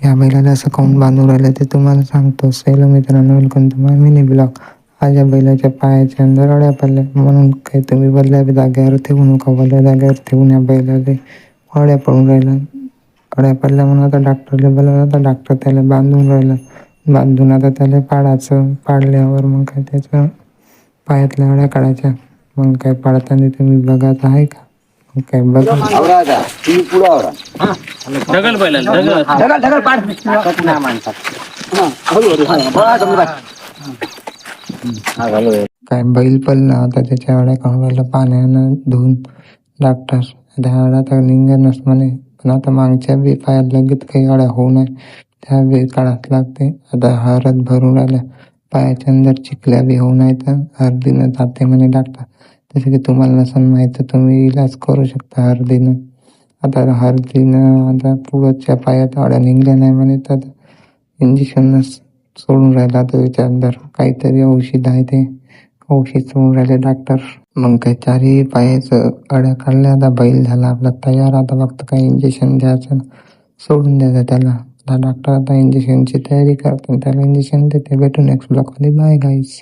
ह्या बैलाला असं काऊन बांधून राहिलं ते तुम्हाला सांगतो. हॅलो मित्रांनो, welcome to my mini blog. आज या बैलाच्या पायाच्या अंदर अड्या पडल्या, म्हणून काही तुम्ही बदल्या जागेवर ठेवू नका. बदल्या जागेवर ठेवून या बैलाला अड्या पडून राहिल्या. अड्या पडल्या म्हणून आता डॉक्टरला बोलावलं. आता डॉक्टर त्याला बांधून राहिलं. बांधून आता त्याला पाडल्यावर मग काय त्याच्या पायातल्या अड्या काढायच्या. मग काय पाडताना तुम्ही बघायचं आहे का? मग काय बघा. काय बैल पडला आता त्याच्या अड्या काढायला पाण्यानं धुवून डॉक्टर. त्या अड्या तर निघणच म्हणे, पण आता मागच्या बी पायात लगेच काही अड्या होऊ नये त्या बी काढाच लागते. आता हळद भरून राहिल्या पायाच्या अंदर, चिखल्या बी होऊ नये तर हळदीनं जाते म्हणे डॉक्टर. जसं की तुम्हाला नसेल माहीत तर तुम्ही इलाज करू शकता हळदीनं. आता हळदीनं आता पुढच्या पायात अड्या निघल्या नाही म्हणे तर इंजेक्शनच सोडून राहिला आता त्याच्या अंदर. काहीतरी औषध आहे ते औषध सोडून राहिले डॉक्टर. मग काही चारही पायाचं अड्या काढल्या. आता बैल झाला आपला तयार. आता फक्त काही इंजेक्शन द्यायचं, सोडून द्यायचं त्याला. आता डॉक्टर आता इंजेक्शनची तयारी करतो, त्याला इंजेक्शन देते. भेटू नेक्स्ट ब्लॉगमध्ये. Bye guys.